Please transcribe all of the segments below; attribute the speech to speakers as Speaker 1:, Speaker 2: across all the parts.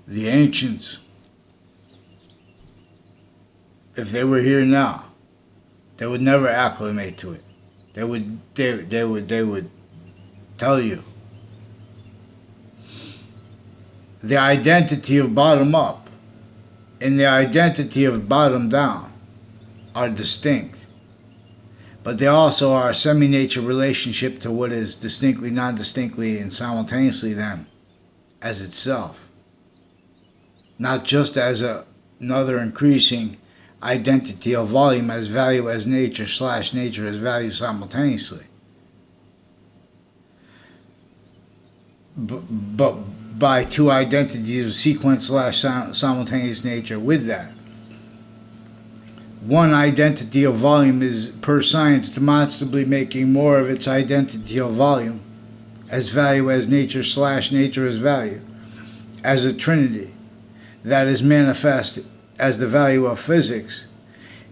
Speaker 1: The ancients, if they were here now, they would never acclimate to it. They would tell you the identity of bottom up and the identity of bottom down are distinct, but they also are a semi-nature relationship to what is distinctly, non-distinctly, and simultaneously them as itself, not just as another increasing identity of volume as value as nature / nature as value simultaneously, but by two identities of sequence / simultaneous nature with that. One identity of volume is, per science, demonstrably making more of its identity of volume as value as nature / nature as value, as a trinity that is manifest as the value of physics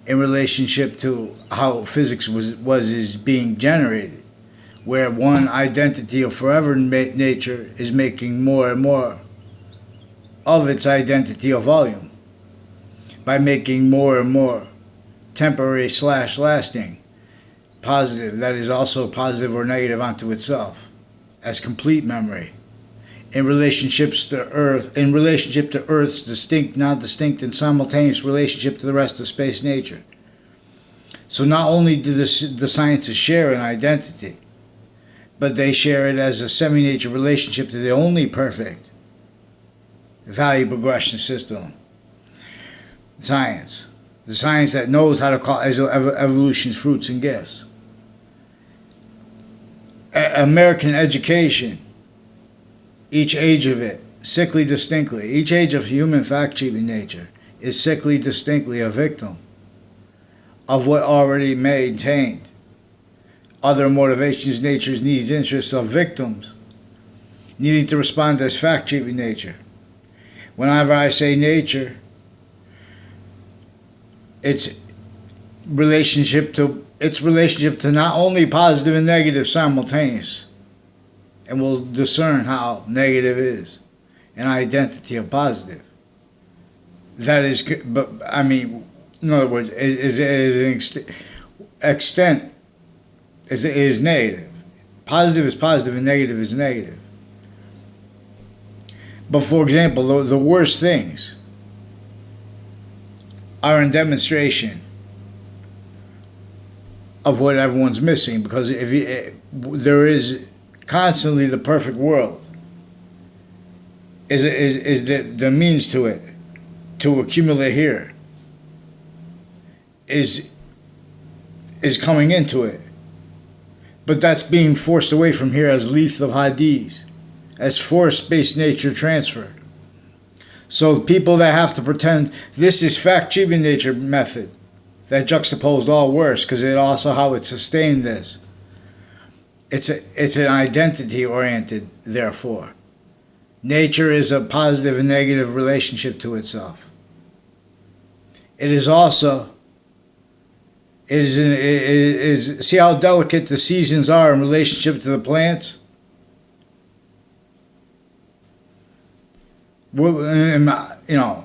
Speaker 1: in relationship to how physics is being generated, where one identity of forever nature is making more and more of its identity of volume by making more and more temporary / lasting positive that is also positive or negative unto itself as complete memory in relationships to Earth, in relationship to Earth's distinct, non-distinct, and simultaneous relationship to the rest of space nature. So not only do the sciences share an identity, but they share it as a semi-nature relationship to the only perfect value progression system, science. The science that knows how to call evolution's fruits and gifts. American education, each age of it, sickly distinctly, each age of human fact-cheating nature is sickly distinctly a victim of what already maintained other motivations, natures, needs, interests of victims needing to respond as fact-cheating nature. Whenever I say nature, its relationship to not only positive and negative simultaneous, and we'll discern how negative is an identity of positive. That is, but I mean, in other words, is an extent is negative. Positive is positive and negative is negative. But for example, the worst things are in demonstration of what everyone's missing, because there is constantly the perfect world is the means to it, to accumulate here, is coming into it, but that's being forced away from here as lethal hadiths, as forced space nature transfer. So people that have to pretend this is fact-cheating nature method that juxtaposed all worse, because it also how it sustained this. It's an identity oriented, therefore. Nature is a positive and negative relationship to itself. It is also, see how delicate the seasons are in relationship to the plants? You know,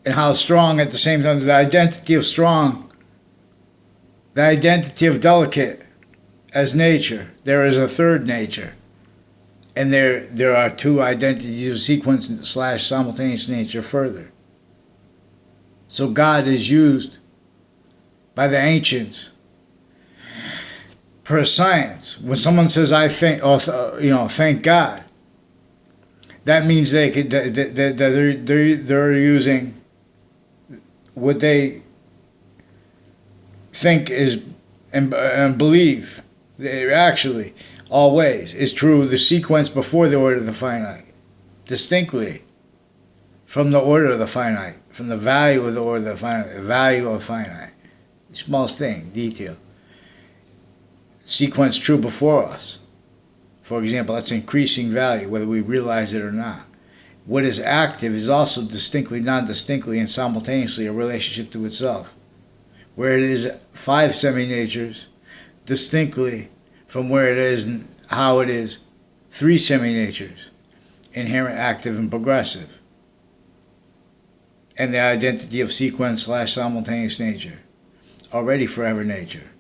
Speaker 1: and how strong at the same time, the identity of strong, the identity of delicate as nature. There is a third nature. And there are two identities of sequence / simultaneous nature further. So God is used by the ancients per science. When someone says I think, or thank God, that means they're using what they think is and believe actually always is true, the sequence before the order of the finite, distinctly from the order of the finite, from the value of the order of the finite, the value of finite, smallest thing, detail. Sequence true before us. For example, that's increasing value, whether we realize it or not. What is active is also distinctly, non-distinctly, and simultaneously a relationship to itself, where it is 5 semi-natures, distinctly from where it is and how it is 3 semi-natures, inherent, active, and progressive, and the identity of sequence/simultaneous nature, already forever nature,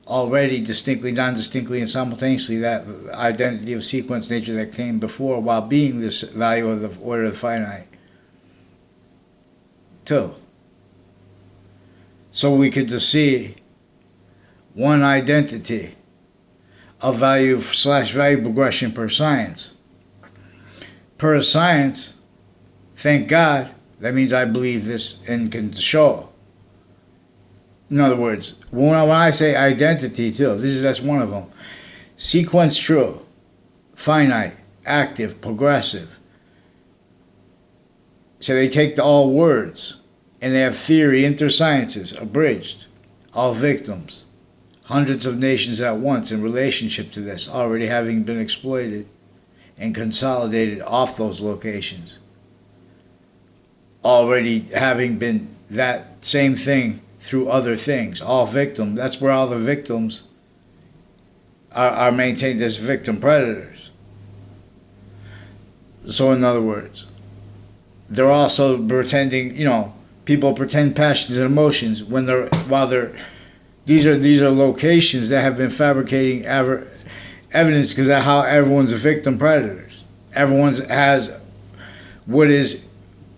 Speaker 1: already distinctly, non-distinctly, and simultaneously that identity of sequence nature that came before, while being this value of the order of the finite. 2. So we could just see one identity of value/value progression per science. Per science, thank God, that means I believe this and can show. In other words, when I say identity too, that's one of them. Sequence true, finite, active, progressive. So they take all words and they have theory, intersciences, abridged, all victims, hundreds of nations at once in relationship to this, already having been exploited and consolidated off those locations, already having been that same thing through other things, all victims. That's where all the victims are maintained as victim predators. So in other words, they're also pretending, people pretend passions and emotions these are locations that have been fabricating evidence because of how everyone's victim predators. Everyone has what is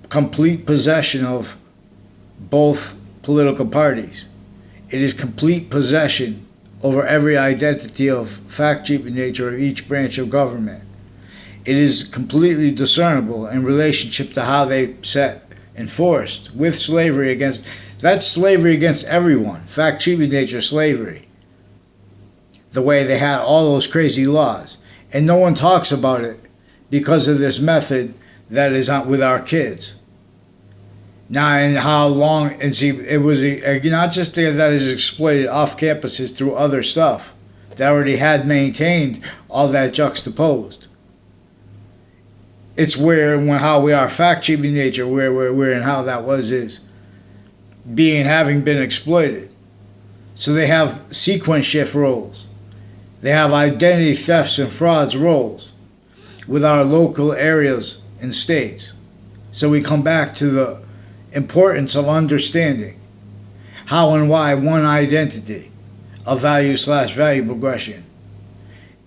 Speaker 1: complete possession of both political parties. It is complete possession over every identity of fact-keeping nature of each branch of government. It is completely discernible in relationship to how they set enforced with slavery against. That's slavery against everyone. Fact-keeping nature slavery. The way they had all those crazy laws, and no one talks about it because of this method that is with our kids. Now, and how long, and see, it was not just that is exploited off campuses through other stuff that already had maintained all that juxtaposed. It's how we are fact-keeping nature, where and how that is having been exploited. So they have sequence shift roles. They have identity thefts and frauds roles with our local areas and states. So we come back to the importance of understanding how and why one identity of value/value progression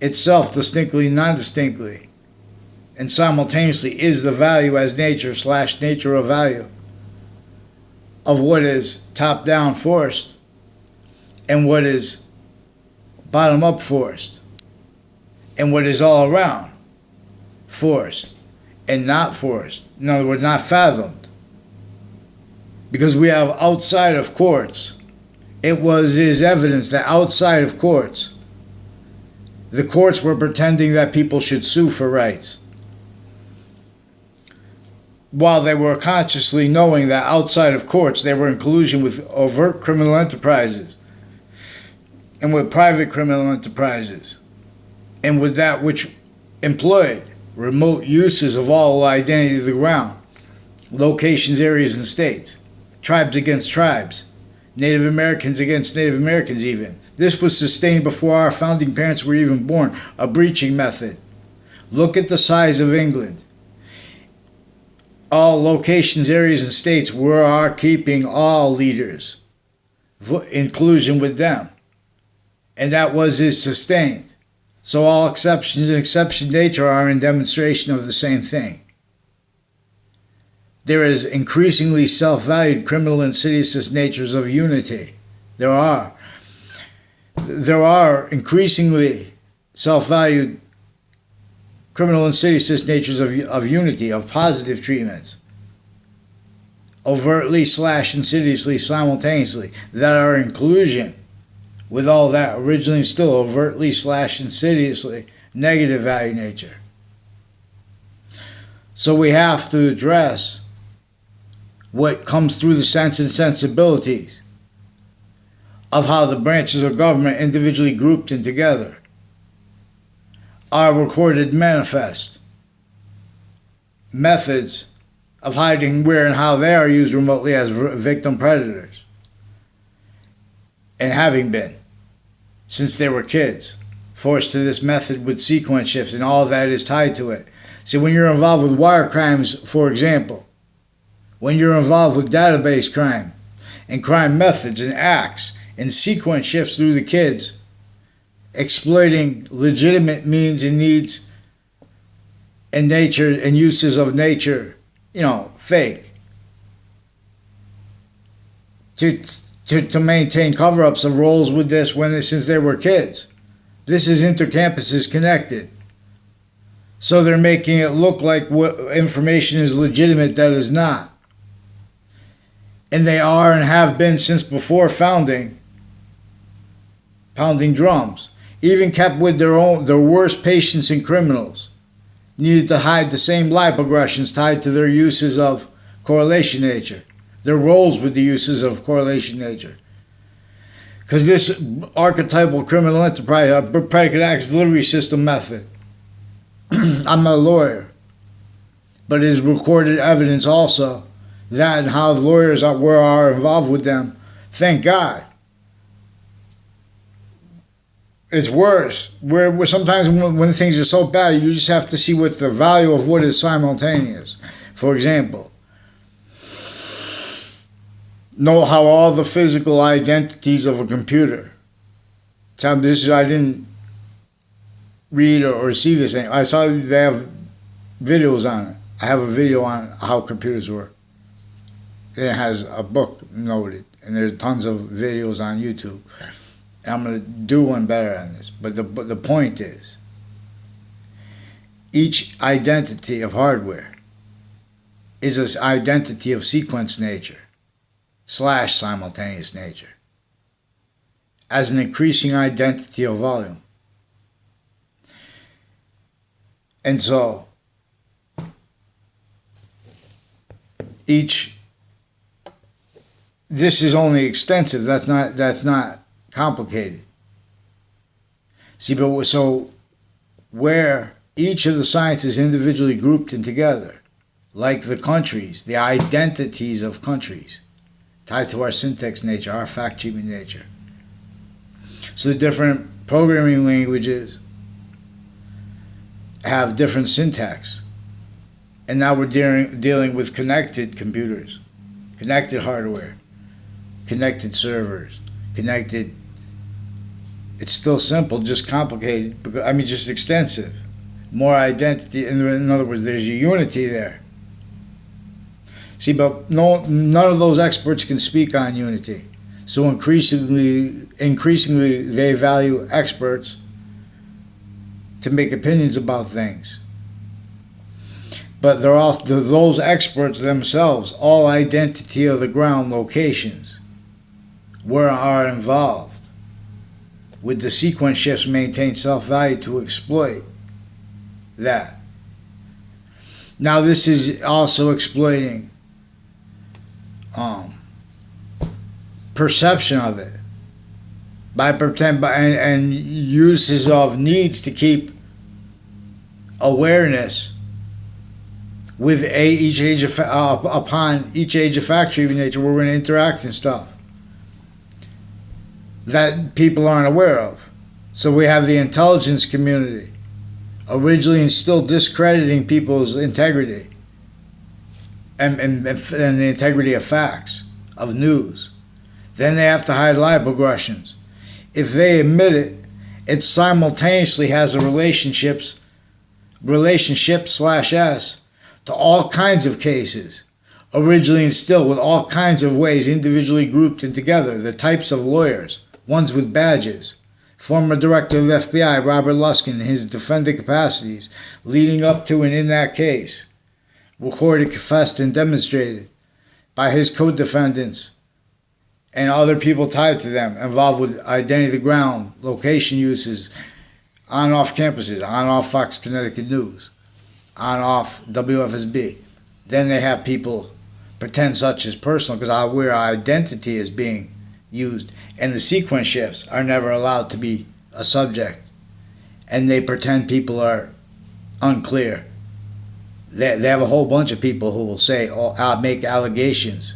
Speaker 1: itself distinctly, non-distinctly, and simultaneously is the value as nature/nature of value of what is top-down forced and what is bottom-up forced and what is all around forced and not forced. In other words, not fathomed. Because we have outside of courts, is evidence that outside of courts, the courts were pretending that people should sue for rights, while they were consciously knowing that outside of courts they were in collusion with overt criminal enterprises and with private criminal enterprises and with that which employed remote uses of all identity of the ground, locations, areas, and states, tribes against tribes, Native Americans against Native Americans even. This was sustained before our founding parents were even born, a breaching method. Look at the size of England. All locations, areas, and states are keeping all leaders, inclusion with them. And that is sustained. So all exceptions and exception nature are in demonstration of the same thing. There is increasingly self-valued criminal insidious natures of unity. There are increasingly self-valued criminal insidious natures of unity, of positive treatments, overtly / insidiously simultaneously, that are in collusion with all that originally still overtly / insidiously negative value nature. So we have to address what comes through the sense and sensibilities of how the branches of government individually grouped and together are recorded manifest methods of hiding where and how they are used remotely as victim predators, and having been since they were kids, forced to this method with sequence shifts and all that is tied to it. See, when you're involved with wire crimes, for example, when you're involved with database crime and crime methods and acts and sequence shifts through the kids, exploiting legitimate means and needs and nature and uses of nature, fake, to maintain cover-ups of roles with this since they were kids. This is intercampuses connected. So they're making it look like what information is legitimate that is not. And they are and have been since before pounding drums. Even kept with their worst patients and criminals. Needed to hide the same life aggressions tied to their uses of correlation nature. Their roles with the uses of correlation nature. Because this archetypal criminal enterprise, predicate acts delivery system method, I'm not a lawyer, but it is recorded evidence also that and how the lawyers are involved with them. Thank God. It's worse. Where sometimes when things are so bad, you just have to see what the value of what is simultaneous. For example, know how all the physical identities of a computer. I didn't read or see this thing. I saw they have videos on it. I have a video on how computers work. It has a book noted, and there's tons of videos on YouTube. And I'm going to do one better on this. But the point is, each identity of hardware is an identity of sequence nature / simultaneous nature as an increasing identity of volume. And so, this is only extensive. That's not complicated. See, but so where each of the sciences individually grouped in together, like the countries, the identities of countries, tied to our syntax nature, our fact treatment nature. So the different programming languages have different syntax. And now we're dealing with connected computers, connected hardware, connected servers, connected. It's still simple, just complicated, just extensive. More identity, in other words, there's a unity there. See, but none of those experts can speak on unity. So increasingly they value experts to make opinions about things. But those experts themselves, all identity of the ground locations, are involved with the sequence shifts maintain self-value to exploit that. Now this is also exploiting perception of it and uses of needs to keep awareness with upon each age of factory nature where we're going to interact and stuff that people aren't aware of. So we have the intelligence community originally and still discrediting people's integrity and the integrity of facts, of news. Then they have to hide live aggressions. If they admit it, it simultaneously has a relationship /S to all kinds of cases, originally and still with all kinds of ways individually grouped and together. The types of lawyers, ones with badges, former director of the FBI, Robert Luskin, in his defendant capacities, leading up to and in that case, recorded, confessed, and demonstrated by his co-defendants and other people tied to them, involved with identity of the ground, location uses, on-off campuses, on-off Fox Connecticut News, on-off WFSB. Then they have people pretend such as personal, because where our identity is being used, and the sequence shifts are never allowed to be a subject, and they pretend people are unclear. They have a whole bunch of people who will say, make allegations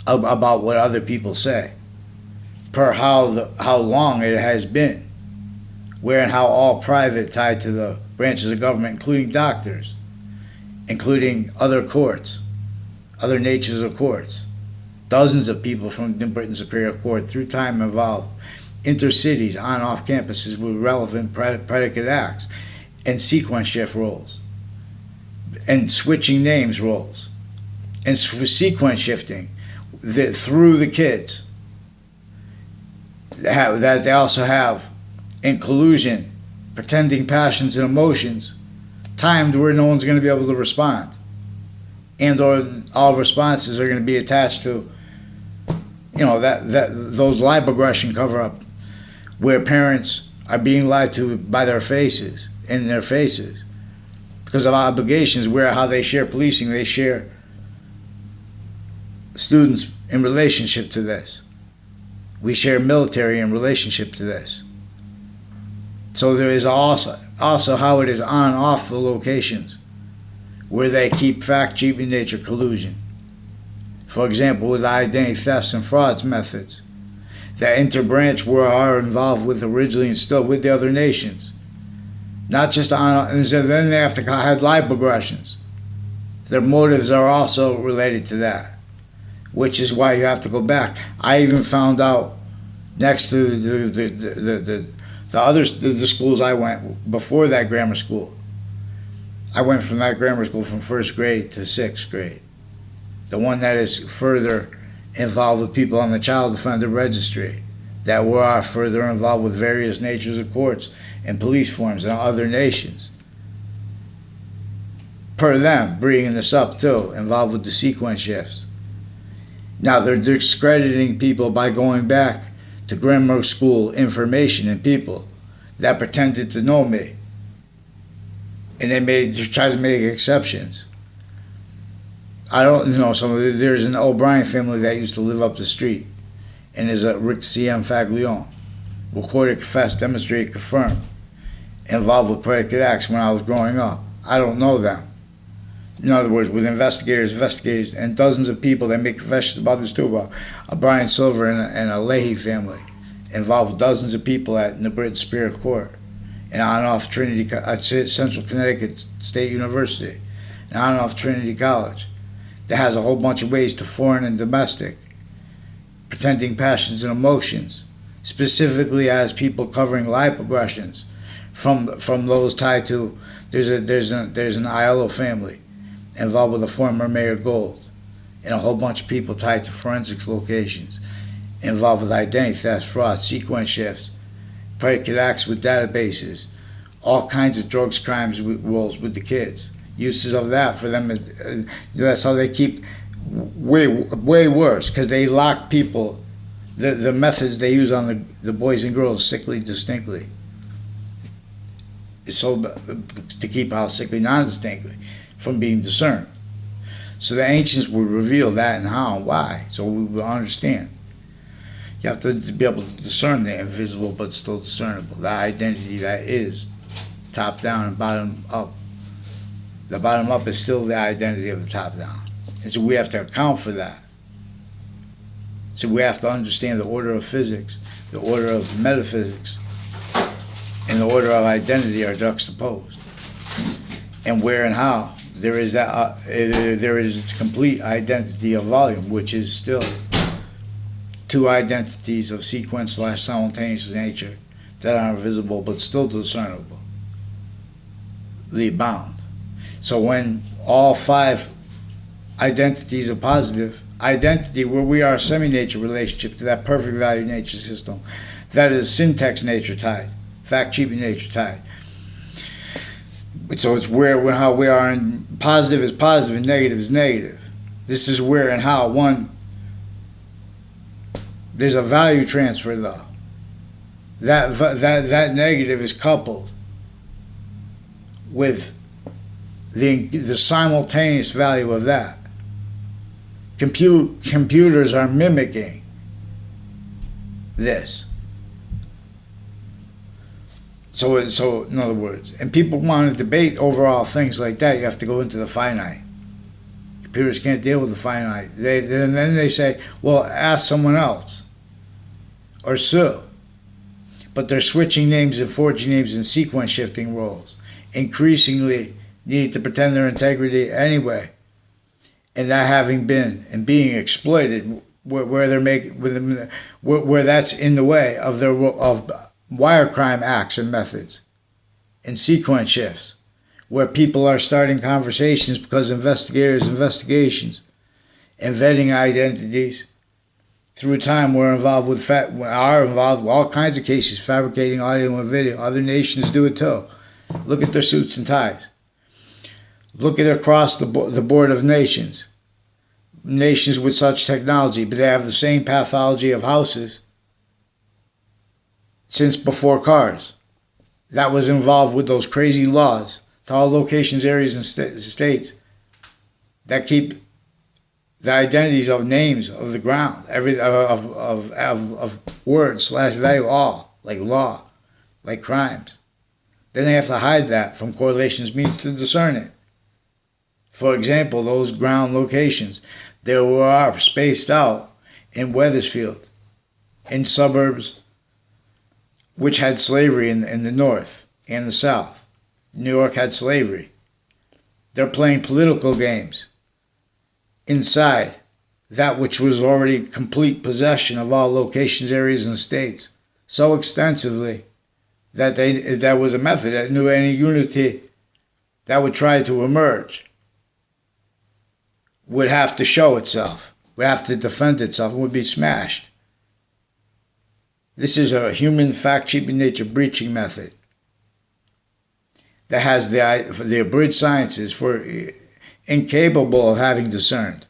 Speaker 1: about what other people say, how long it has been, where and how all private tied to the branches of government, including doctors, including other courts, other natures of courts. Dozens of people from the Britain Superior Court through time involved intercities on off campuses with relevant predicate acts and sequence shift roles and switching names roles and sequence shifting through the kids that they also have in collusion, pretending passions and emotions timed where no one's going to be able to respond, and or all responses are going to be attached to those live aggression cover-up where parents are being lied to by their faces, in their faces, because of obligations where how they share policing, they share students in relationship to this. We share military in relationship to this. So there is also how it is on and off the locations where they keep fact-cheating nature collusion. For example, with identity thefts and frauds methods that interbranch are involved with originally and still with the other nations. Not just on, and so then they have to have live aggressions. Their motives are also related to that, which is why you have to go back. I even found out next to the schools I went before that grammar school. I went from that grammar school from 1st grade to 6th grade. The one that is further involved with people on the child offender registry that are further involved with various natures of courts and police forms in other nations. Per them, bringing this up too, involved with the sequence shifts. Now they're discrediting people by going back to grammar school information and people that pretended to know me. And they try to make exceptions. I don't know, there's an O'Brien family that used to live up the street, and there's a Rick C.M. Faglione, recorded, confessed, demonstrated, confirmed, involved with predicate acts when I was growing up. I don't know them. In other words, with investigators, and dozens of people that make confessions about this too, about a Brian Silver and a Leahy family, involved with dozens of people in the Britain Superior Court, and on and off Trinity, Central Connecticut State University, and on and off Trinity College. That has a whole bunch of ways to foreign and domestic, pretending passions and emotions, specifically as people covering live aggressions from those tied to. There's an ILO family involved with a former Mayor Gold, and a whole bunch of people tied to forensics locations, involved with identity theft, fraud, sequence shifts, predicate acts with databases, all kinds of drugs, crimes, roles with the kids. Uses of that for them, that's how they keep way worse, because they lock people, the methods they use on the boys and girls sickly distinctly. It's so to keep out sickly non-distinctly from being discerned. So the ancients would reveal that and how and why, so we will understand. You have to be able to discern the invisible but still discernible, the identity that is top down and bottom up. The bottom up is still the identity of the top down. And so we have to account for that. So we have to understand the order of physics, the order of metaphysics, and the order of identity are juxtaposed. And where and how there is its complete identity of volume, which is still two identities of sequence/simultaneous nature that are invisible but still discernible, bound. So when all 5 identities are positive, identity where we are a semi-nature relationship to that perfect value nature system, that is syntax nature tied, fact-cheaping nature tied. So it's where and how we are, and positive is positive and negative is negative. This is where and how there's a value transfer though. That negative is coupled with the simultaneous value of that. Computers are mimicking this. So in other words, and people want to debate overall things like that, you have to go into the finite. Computers can't deal with the finite. Then they say, well, ask someone else or sue. But they're switching names and forging names and sequence shifting roles increasingly needing to pretend their integrity anyway, and that having been and being exploited where they're making where that's in the way of their wire crime acts and methods and sequence shifts, where people are starting conversations because investigations and vetting identities through time are involved with all kinds of cases, fabricating audio and video. Other nations do it too. Look at their suits and ties. Look at across the board of nations with such technology, but they have the same pathology of houses since before cars. That was involved with those crazy laws to all locations, areas, and states that keep the identities of names of the ground, of words / value, all like law, like crimes. Then they have to hide that from correlations means to discern it. For example, those ground locations, they were spaced out in Wethersfield, in suburbs which had slavery in the north and the south. New York had slavery. They're playing political games inside that which was already complete possession of all locations, areas, and states so extensively that that was a method that knew any unity that would try to emerge would have to show itself, would have to defend itself, and would be smashed. This is a human fact-cheaping nature breaching method that has the abridged sciences for incapable of having discerned,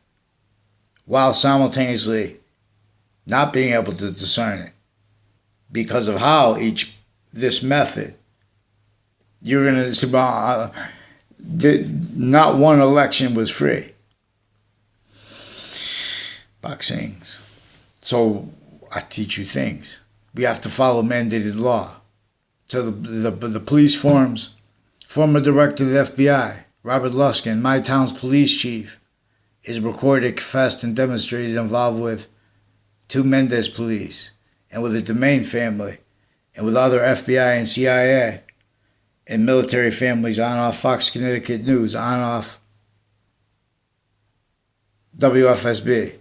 Speaker 1: while simultaneously not being able to discern it because of how this method, you're going to see, not one election was free. Boxing. So I teach you things. We have to follow mandated law. So the police forms, former director of the FBI, Robert Luskin, my town's police chief, is recorded, confessed, and demonstrated involved with 2 Mendez police, and with the Domain family, and with other FBI and CIA and military families on off Fox Connecticut News, on off WFSB.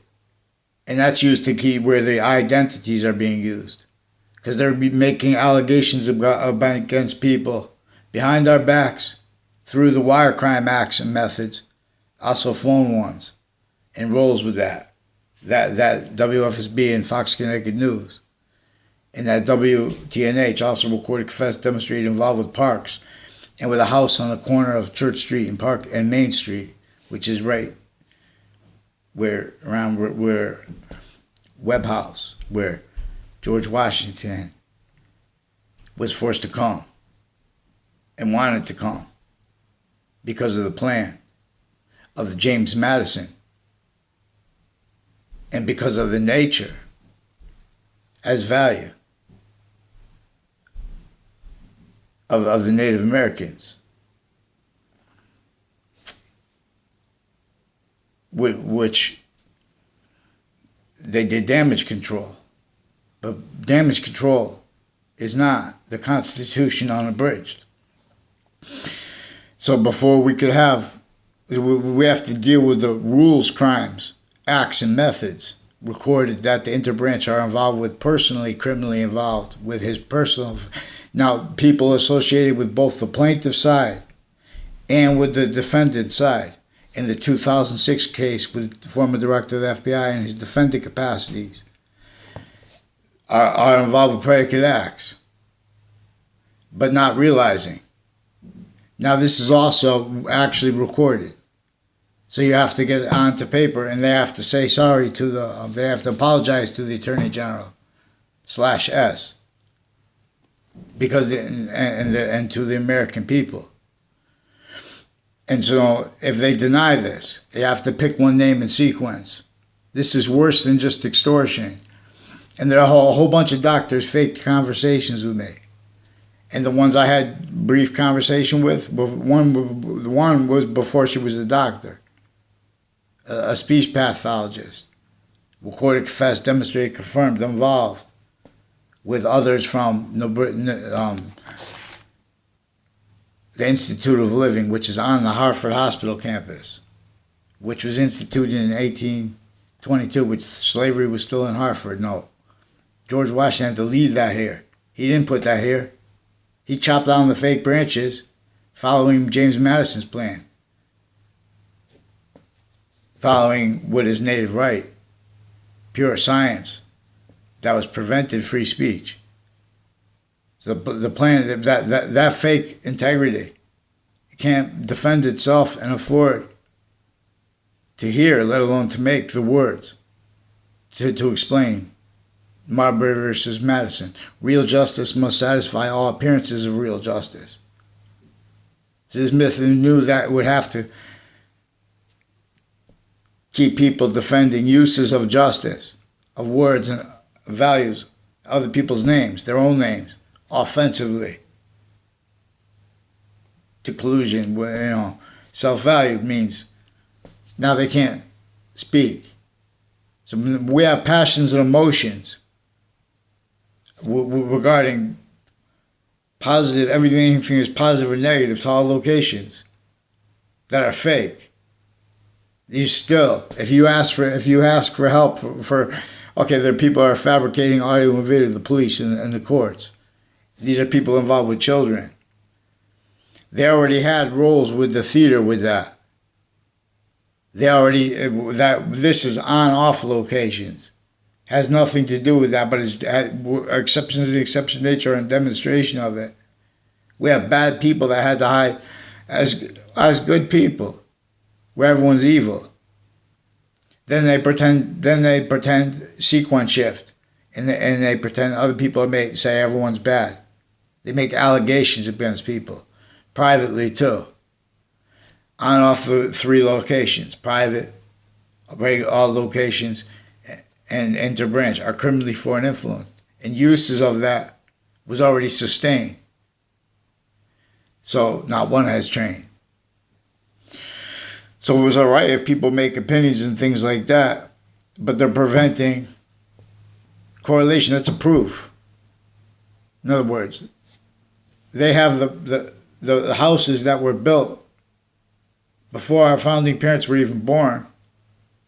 Speaker 1: And that's used to keep where the identities are being used. Because they're making allegations against people behind our backs through the wire crime acts and methods, also phone ones, and rolls with that WFSB and Fox Connecticut News. And that WTNH also recorded, confessed, demonstrated involved with parks and with a house on the corner of Church Street and Park and Main Street, which is right where Webb House, where George Washington was forced to come and wanted to come because of the plan of James Madison and because of the nature as value of the Native Americans, which they did damage control. But damage control is not the Constitution unabridged. So before we could we have to deal with the rules, crimes, acts, and methods recorded that the interbranch are involved with, personally, criminally involved with his personal. Now, people associated with both the plaintiff side and with the defendant side in the 2006 case with the former director of the FBI and his defendant capacities are involved with predicate acts, but not realizing. Now, this is also actually recorded. So you have to get it onto paper, and they have to say sorry to they have to apologize to the Attorney General /S because and to the American people. And so if they deny this, they have to pick one name in sequence. This is worse than just extortion. And there are a whole bunch of doctors faked conversations with me. And the ones I had brief conversation with, one was before she was a doctor, a speech pathologist, recorded, confessed, demonstrated, confirmed, involved with others from the Institute of Living, which is on the Hartford Hospital campus, which was instituted in 1822, which slavery was still in Hartford. No. George Washington had to leave that here. He didn't put that here. He chopped down the fake branches following James Madison's plan, following what is native right, pure science that was prevented free speech. So the plan, that fake integrity, it can't defend itself and afford to hear, let alone to make the words to explain Marbury versus Madison. Real justice must satisfy all appearances of real justice. So this myth knew that it would have to keep people defending uses of justice, of words and values, other people's names, their own names, offensively, to collusion. Self-value means now they can't speak. So we have passions and emotions regarding positive, everything is positive or negative to all locations that are fake. You still, if you ask for help for okay, there are people who are fabricating audio and video, the police and the courts. These are people involved with children. They already had roles with the theater with that. This is on-off locations. Has nothing to do with that, but it's exceptions to the exception nature and demonstration of it. We have bad people that had to hide as good people, where everyone's evil. Then they pretend sequence shift, and they pretend other people may say everyone's bad. They make allegations against people, privately too. On and off the 3 locations, private, all locations, and interbranch are criminally foreign influence. And uses of that was already sustained. So not one has trained. So it was all right if people make opinions and things like that, but they're preventing correlation. That's a proof. In other words, they have the houses that were built before our founding parents were even born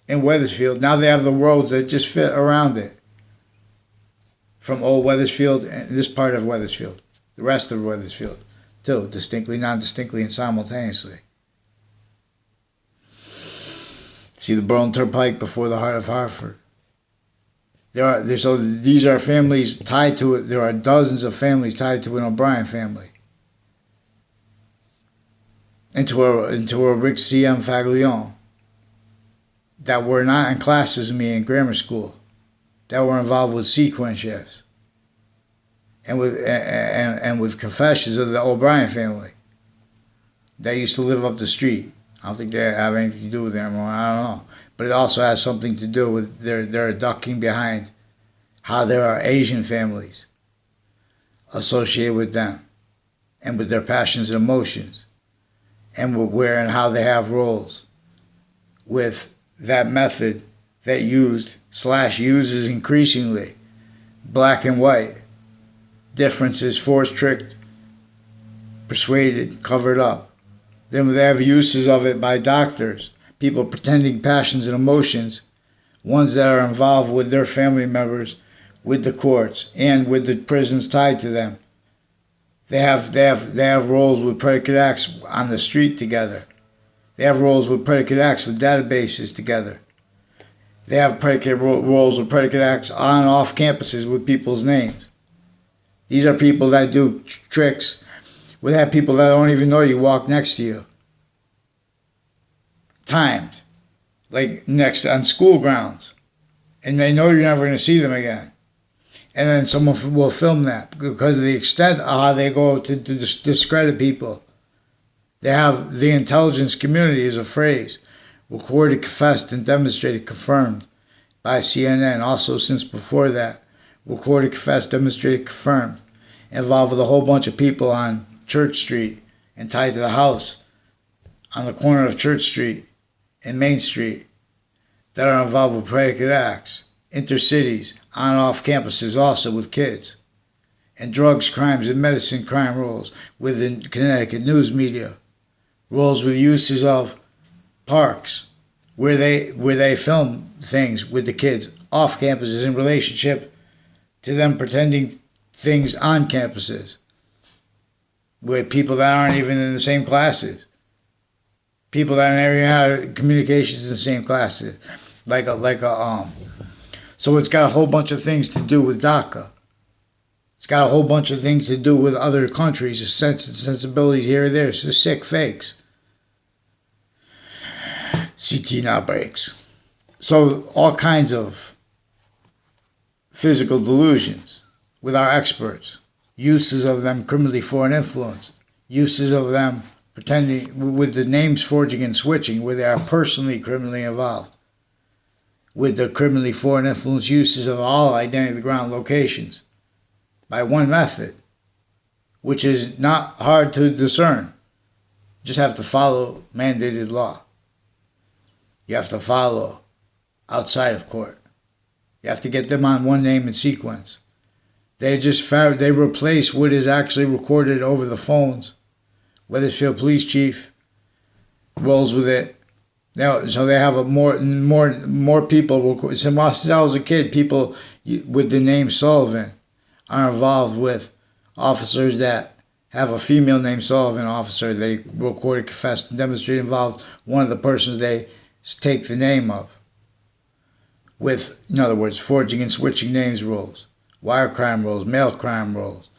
Speaker 1: in Wethersfield. Now they have the roads that just fit around it. From old Wethersfield and this part of Wethersfield, the rest of Wethersfield, too, distinctly, non-distinctly, and simultaneously. See the Burlington Turnpike before the heart of Hartford. So these are families tied to it. There are dozens of families tied to an O'Brien family. Into a Rick C.M. Faglione that were not in classes with me in grammar school, that were involved with sequence shifts and with confessions of the O'Brien family that used to live up the street. I don't think they have anything to do with them, or I don't know. But it also has something to do with their ducking behind how there are Asian families associated with them and with their passions and emotions, and where and how they have roles with that method that uses increasingly black and white differences, forced, tricked, persuaded, covered up. Then they have uses of it by doctors, people pretending passions and emotions, ones that are involved with their family members, with the courts, and with the prisons tied to them. They have roles with predicate acts on the street together. They have roles with predicate acts with databases together. They have roles with predicate acts on and off campuses with people's names. These are people that do tricks with that people that don't even know you walk next to you. Timed. Like next on school grounds. And they know you're never going to see them again. And then someone will film that because of the extent of how they go to discredit people. They have the intelligence community as a phrase, recorded, confessed, and demonstrated, confirmed by CNN. Also, since before that, recorded, confessed, demonstrated, confirmed, involved with a whole bunch of people on Church Street and tied to the house on the corner of Church Street and Main Street that are involved with predicate acts, intercities, on and off campuses also with kids. and drugs, crimes, and medicine crime rules within Connecticut news media, rules with uses of parks, where they film things with the kids off campuses in relationship to them pretending things on campuses, with people that aren't even in the same classes, people that aren't even have communications in the same classes, So it's got a whole bunch of things to do with DACA. It's got a whole bunch of things to do with other countries, the sensibilities here and there. It's just sick fakes. CT now breaks. So all kinds of physical delusions with our experts, uses of them criminally foreign influence, uses of them pretending with the names forging and switching where they are personally criminally involved, with the criminally foreign influence uses of all identity ground locations by one method, which is not hard to discern. Just have to follow mandated law. You have to follow outside of court. You have to get them on one name and sequence. They replace what is actually recorded over the phones. Weathersfield police chief rolls with it. So they have more people. Since I was a kid, people with the name Sullivan are involved with officers that have a female named Sullivan officer. They recorded, confessed, and demonstrated involved one of the persons they take the name of. With, in other words, forging and switching names rules, wire crime rules, mail crime rules,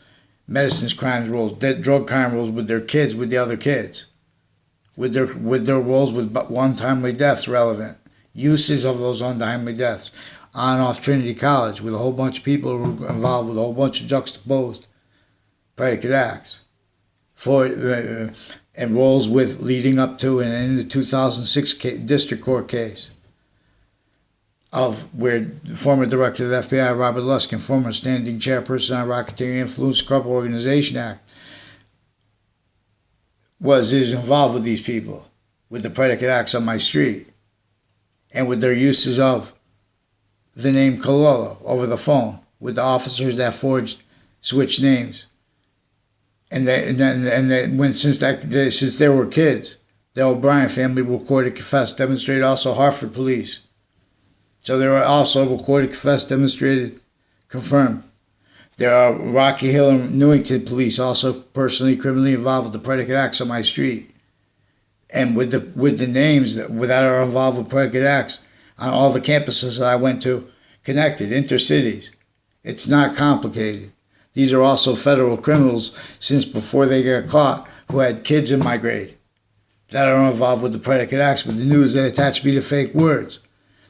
Speaker 1: medicines crimes rules, drug crime rules with their kids, with the other kids, with their roles with untimely deaths relevant, uses of those untimely deaths, on and off Trinity College with a whole bunch of people involved with a whole bunch of juxtaposed predicate acts, and roles with leading up to and in the 2006 district court case of where the former director of the FBI, Robert Luskin, former standing chairperson on Racketeering Influence Corrupt Organization Act, is involved with these people, with the predicate acts on my street, and with their uses of the name Cololo over the phone, with the officers that forged, switched names. And since they were kids, the O'Brien family recorded, confessed, demonstrated, also Hartford police. So they were also recorded, confessed, demonstrated, confirmed. There are Rocky Hill and Newington police also personally criminally involved with the predicate acts on my street, and with the names that are involved with predicate acts on all the campuses that I went to, connected, intercities. It's not complicated. These are also federal criminals since before they got caught who had kids in my grade that are involved with the predicate acts with the news that attach me to fake words.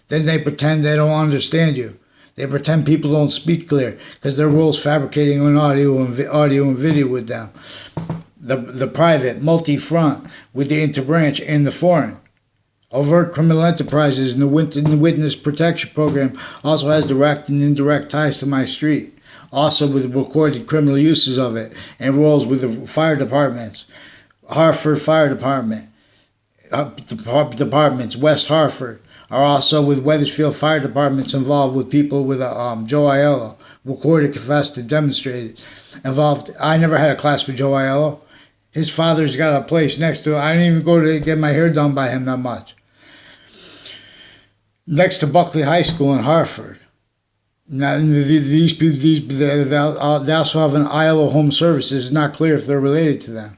Speaker 1: Then they pretend they don't understand you. They pretend people don't speak clear because their roles fabricating on audio and video with them. The private, multi-front with the interbranch and the foreign. Overt criminal enterprises in the Witness Protection Program also has direct and indirect ties to my street. Also with recorded criminal uses of it and roles with the fire departments. Hartford Fire Department, departments, West Hartford, are also with Weathersfield Fire Departments involved with people with Joe Aiello, recorded, confessed, and demonstrated. Involved. I never had a class with Joe Aiello. His father's got a place next to it. I didn't even go to get my hair done by him that much. Next to Buckley High School in Hartford. Now, these people, they also have an Aiello Home Services. It's not clear if they're related to them.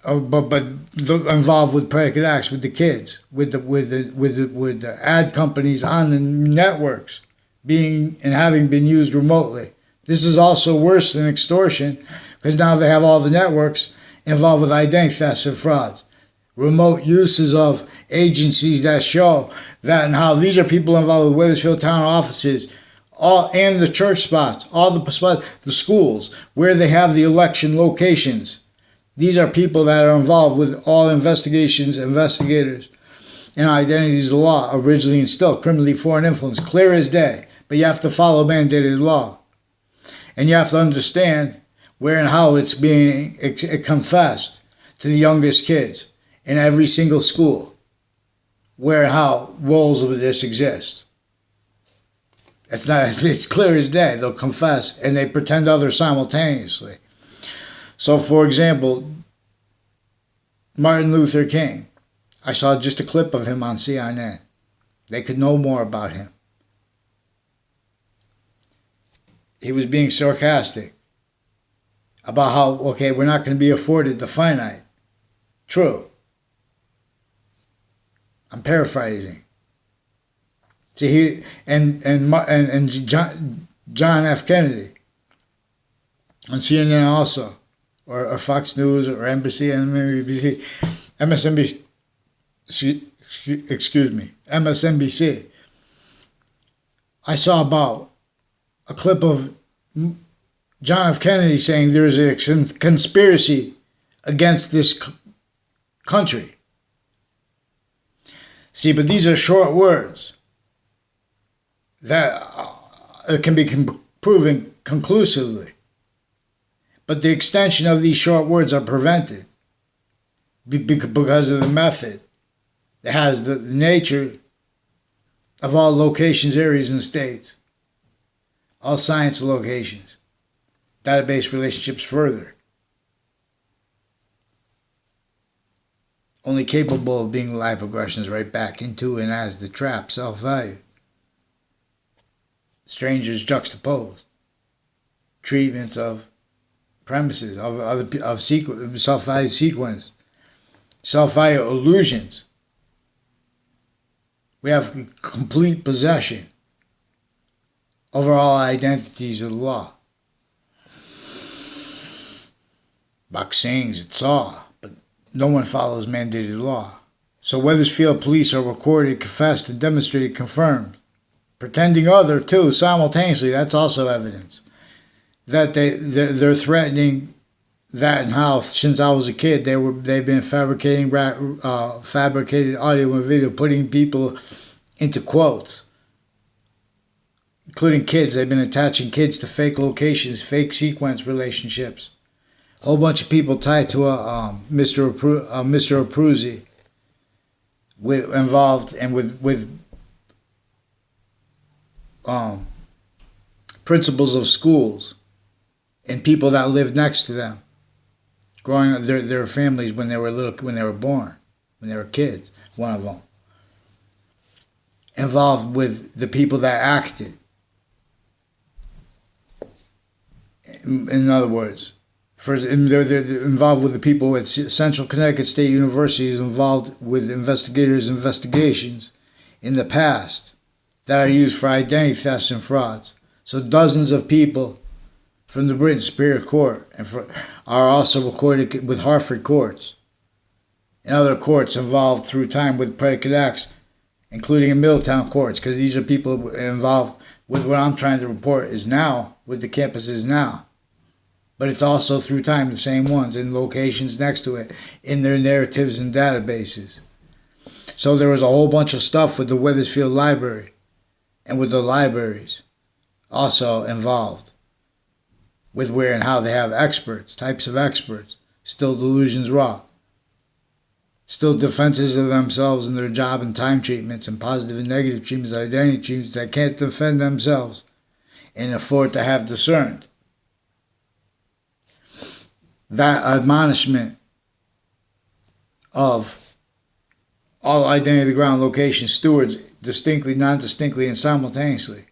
Speaker 1: But involved with predicate acts with the kids, with the ad companies on the networks being and having been used remotely. This is also worse than extortion because now they have all the networks involved with identity thefts and frauds. Remote uses of agencies that show that and how these are people involved with Weathersfield town offices, all and the church spots, all the schools where they have the election locations. These are people that are involved with all investigators, and identities of law, originally and still criminally foreign influence, clear as day. But you have to follow mandated law. And you have to understand where and how it's being confessed to the youngest kids in every single school, where and how roles of this exist. It's clear as day. They'll confess and they pretend others simultaneously. So, for example, Martin Luther King. I saw just a clip of him on CNN. They could know more about him. He was being sarcastic about how, okay, we're not going to be afforded the finite. True. I'm paraphrasing. See, he and John F. Kennedy on CNN also, or Fox News, or MSNBC, MSNBC. I saw about a clip of John F. Kennedy saying there's a conspiracy against this country. See, but these are short words that can be proven conclusively. But the extension of these short words are prevented because of the method that has the nature of all locations, areas, and states. All science locations. Database relationships further. Only capable of being live progressions right back into and as the trap, self-value. Strangers juxtaposed. Treatments of premises, of self-value sequence. Self-value illusions. We have complete possession over all identities of the law. Bach sings, it's all, but no one follows mandated law. So Wethersfield police are recorded, confessed, and demonstrated, confirmed. Pretending other, too, simultaneously, that's also evidence. That they're threatening that and how, since I was a kid, they've been fabricated audio and video, putting people into quotes. Including kids. They've been attaching kids to fake locations, fake sequence relationships. A whole bunch of people tied to Mr. Abruzzi involved and with principals of schools and people that lived next to them, growing up their families when they were born, when they were kids. One of them involved with the people that acted. In other words, they're involved with the people at Central Connecticut State University, is involved with investigations in the past that are used for identity thefts and frauds. So dozens of people from the Britain Superior Court are also recorded with Hartford courts and other courts involved through time with predicate acts, including in Middletown courts, because these are people involved with what I'm trying to report is now, with the campuses now. But it's also through time the same ones in locations next to it in their narratives and databases. So there was a whole bunch of stuff with the Wethersfield Library and with the libraries also involved with where and how they have experts, types of experts, still delusions raw, still defenses of themselves and their job and time treatments and positive and negative treatments, identity treatments that can't defend themselves and afford to have discerned. That admonishment of all identity of the ground location stewards distinctly, non-distinctly, and simultaneously.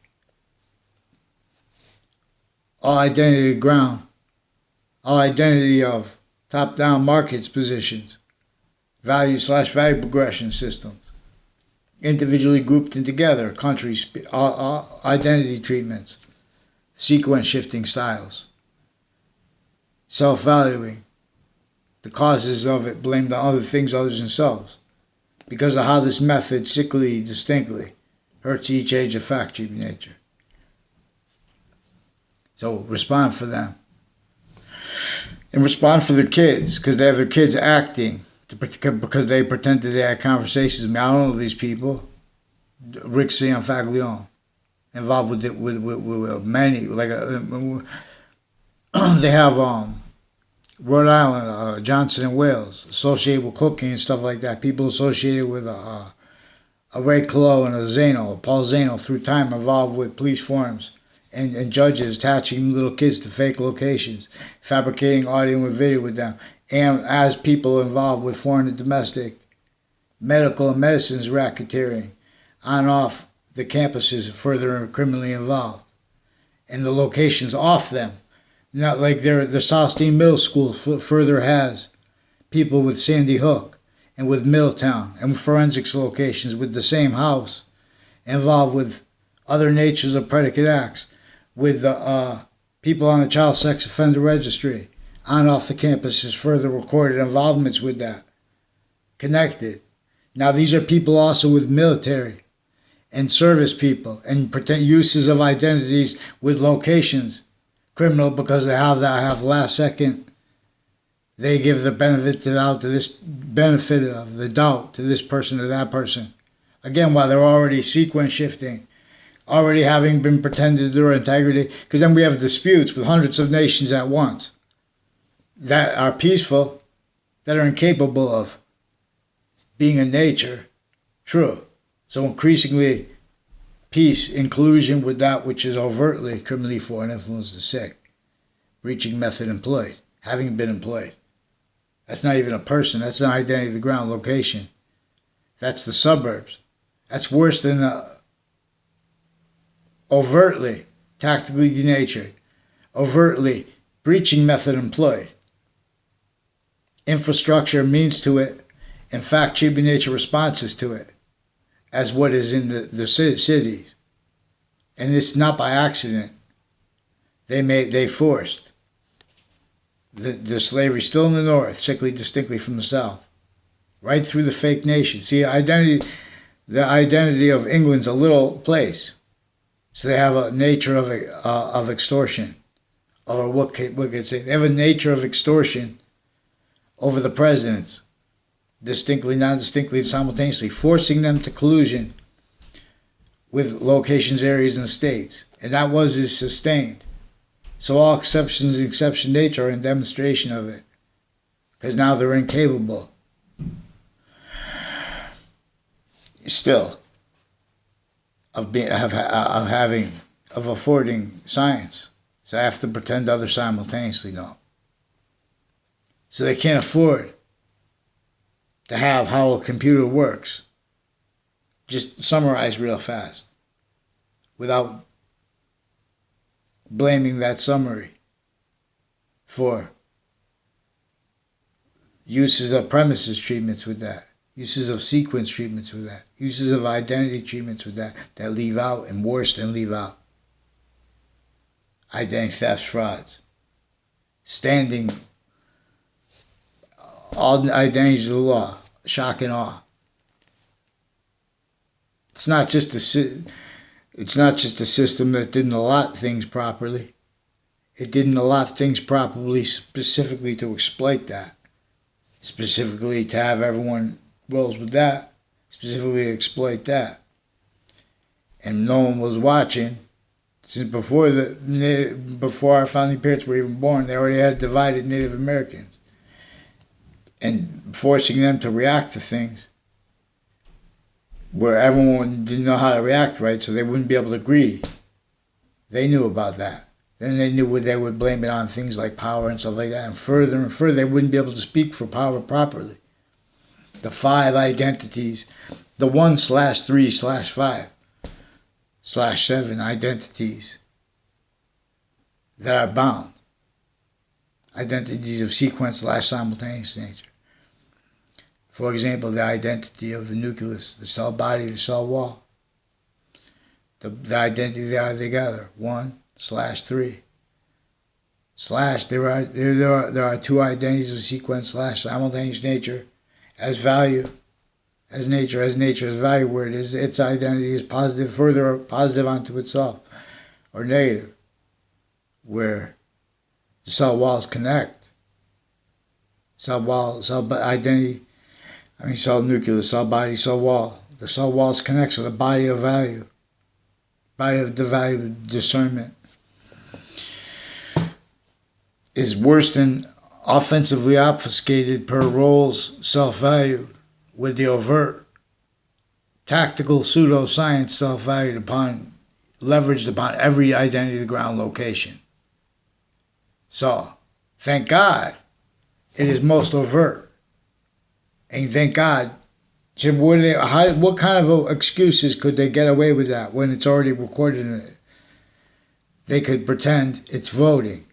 Speaker 1: All identity of the ground, all identity of top-down markets positions, value/value progression systems, individually grouped and together, countries, all identity treatments, sequence shifting styles. Self-valuing, the causes of it blamed on other things other than themselves, because of how this method sickly, distinctly, hurts each age of factory nature. So respond for them. And respond for their kids, because they have their kids acting, because they pretended they had conversations with me. I don't know these people. Rick Cianfaglione, involved with many, like they have Rhode Island, Johnson and Wales, associated with cooking and stuff like that. People associated with a Ray Colo and a Paul Zano through time involved with police forums and judges attaching little kids to fake locations, fabricating audio and video with them, and as people involved with foreign and domestic medical and medicines racketeering on and off the campuses further criminally involved, and the locations off them. Not like the Southstein Middle School further has people with Sandy Hook and with Middletown and forensics locations with the same house involved with other natures of predicate acts, with people on the child sex offender registry on and off the campuses further recorded involvements with that, connected. Now these are people also with military and service people and uses of identities with locations criminal because they have last second. They give the benefit to the doubt to this benefit of the doubt to this person or that person. Again, while they're already sequence shifting, already having been pretended their integrity, because then we have disputes with hundreds of nations at once that are peaceful, that are incapable of being in nature true. So increasingly, peace, inclusion with that which is overtly criminally foreign influence is sick. Breaching method employed, having been employed. That's not even a person, that's an identity of the ground location. That's the suburbs. That's worse than the overtly, tactically denatured, overtly breaching method employed. Infrastructure means to it, in fact, cheap nature responses to it, as what is in the cities. And it's not by accident. They forced. The slavery still in the north, sickly distinctly from the south, right through the fake nation. See, the identity of England's a little place, so they have a nature of extortion, or what could say? They have a nature of extortion over the presidents, distinctly, non-distinctly, and simultaneously, forcing them to collusion with locations, areas, and states, and that is sustained. So all exceptions in exception nature are in demonstration of it, because now they're incapable still of affording science. So I have to pretend others simultaneously don't. So they can't afford to have how a computer works. Just summarize real fast without blaming that summary for uses of premises treatments with that, uses of sequence treatments with that, uses of identity treatments with that leave out, and worse than leave out. Identity thefts, frauds. Standing all the identities of the law, shock and awe. It's not just a system that didn't allot things properly. It didn't allot things properly specifically to exploit that. Specifically to have everyone rolls with that. Specifically to exploit that. And no one was watching. Since before our founding parents were even born, they already had divided Native Americans. And forcing them to react to things where everyone didn't know how to react right, so they wouldn't be able to agree. They knew about that. Then they knew they would blame it on things like power and stuff like that. And further, they wouldn't be able to speak for power properly. The 5 identities, the 1/3/5/7 identities that are bound. Identities of sequence / simultaneous nature. For example, the identity of the nucleus, the cell body, the cell wall. The identity they are together, 1/3. There are 2 identities of sequence / simultaneous nature as value, as nature as value, where its identity is positive, further positive onto itself, or negative, where the cell walls connect. Cell nucleus, cell body, cell wall. The cell walls connect, so the body of value, body of the value discernment is worse than offensively obfuscated per roles self-value with the overt tactical pseudoscience self-valued upon, leveraged upon every identity of the ground location. So, thank God, it is most overt. And thank God, Jim, what kind of excuses could they get away with that when it's already recorded in it? They could pretend it's voting.